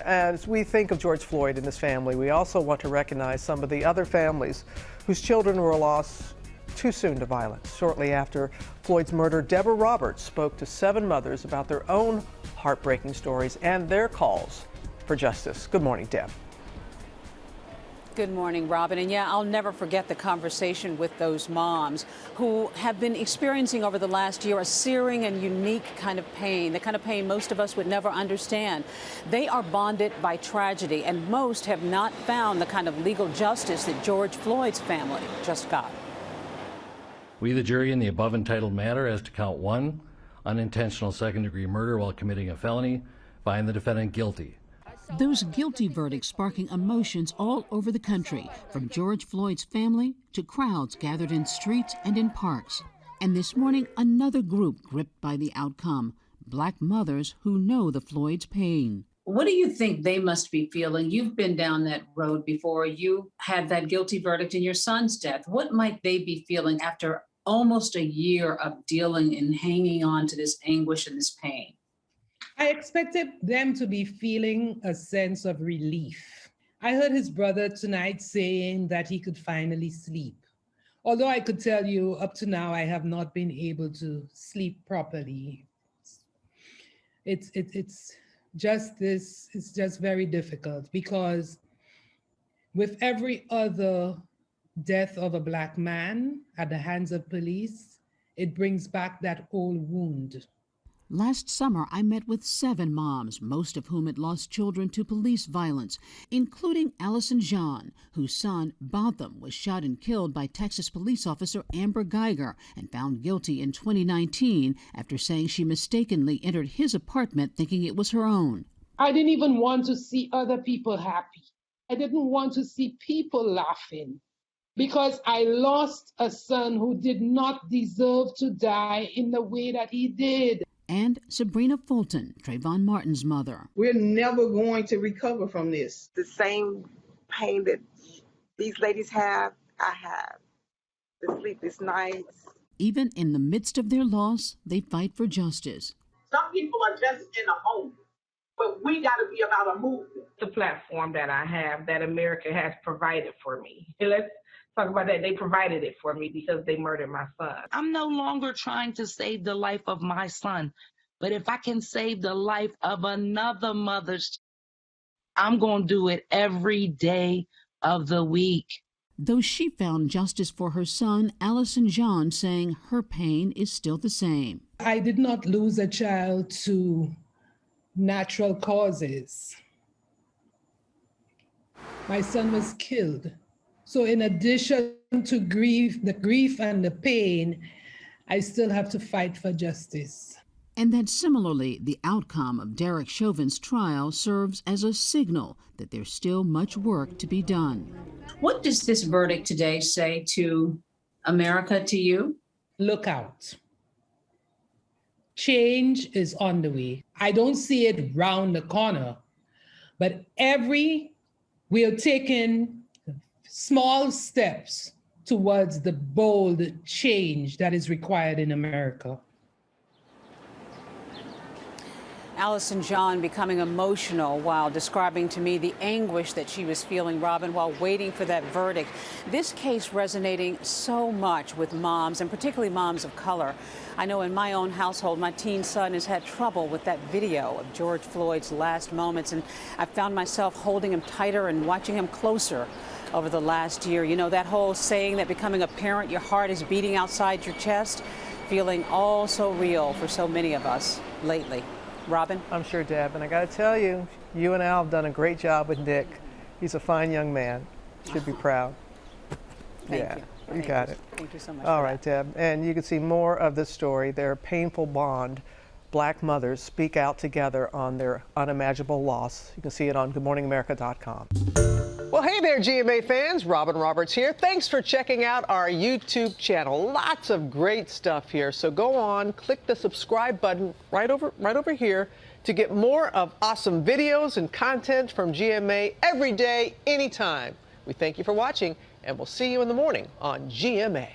As we think of George Floyd and his family, we also want to recognize some of the other families whose children were lost too soon to violence. Shortly after Floyd's murder, Deborah Roberts spoke to 7 mothers about their own heartbreaking stories and their calls for justice. Good morning, Deb. Good morning, Robin. And yeah, I'll never forget the conversation with those moms who have been experiencing over the last year a searing and unique kind of pain, the kind of pain most of us would never understand. They are bonded by tragedy, and most have not found the kind of legal justice that George Floyd's family just got. We, the jury, in the above entitled matter as to count 1, unintentional second-degree murder while committing a felony, find the defendant guilty. Those guilty verdicts sparking emotions all over the country, from George Floyd's family to crowds gathered in streets and in parks. And this morning, another group gripped by the outcome, Black mothers who know the Floyd's pain. What do you think they must be feeling? You've been down that road before. You had that guilty verdict in your son's death. What might they be feeling after almost a year of dealing and hanging on to this anguish and this pain? I expected them to be feeling a sense of relief. I heard his brother tonight saying that he could finally sleep. Although I could tell you up to now, I have not been able to sleep properly. It's just very difficult, because with every other death of a Black man at the hands of police, it brings back that old wound. Last summer, I met with 7 moms, most of whom had lost children to police violence, including Allison Jean, whose son, Botham, was shot and killed by Texas police officer Amber Geiger and found guilty in 2019 after saying she mistakenly entered his apartment thinking it was her own. I didn't even want to see other people happy. I didn't want to see people laughing, because I lost a son who did not deserve to die in the way that he did. And Sabrina Fulton, Trayvon Martin's mother. We're never going to recover from this. The same pain that these ladies have, I have. The sleepless nights. Even in the midst of their loss, they fight for justice. Some people are just in a home, but we got to be about a movement. The platform that I have, that America has provided for me. And let's talk about that. They provided it for me because they murdered my son. I'm no longer trying to save the life of my son, but if I can save the life of another mother's, I'm going to do it every day of the week. Though she found justice for her son, Allison Jean saying her pain is still the same. I did not lose a child to natural causes. My son was killed. So in addition to the grief and the pain, I still have to fight for justice. And that similarly, the outcome of Derek Chauvin's trial serves as a signal that there's still much work to be done. What does this verdict today say to America, to you? Look out. Change is on the way. I don't see it round the corner, but we are taking small steps towards the bold change that is required in America. Allison Jean becoming emotional while describing to me the anguish that she was feeling, Robin, while waiting for that verdict. This case resonating so much with moms, and particularly moms of color. I know in my own household, my teen son has had trouble with that video of George Floyd's last moments, and I found myself holding him tighter and watching him closer over the last year. You know, that whole saying that becoming a parent, your heart is beating outside your chest, feeling all so real for so many of us lately. Robin? I'm sure, Deb, and I got to tell you, you and Al have done a great job with Nick. He's a fine young man. Should be proud. Thank you. You got it. Thank you so much. All right, Deb. And you can see more of this story, their painful bond. Black mothers speak out together on their unimaginable loss. You can see it on GoodMorningAmerica.com. Well, hey there, GMA fans. Robin Roberts here. Thanks for checking out our YouTube channel. Lots of great stuff here. So go on, click the subscribe button right over here to get more of awesome videos and content from GMA every day, anytime. We thank you for watching, and we'll see you in the morning on GMA.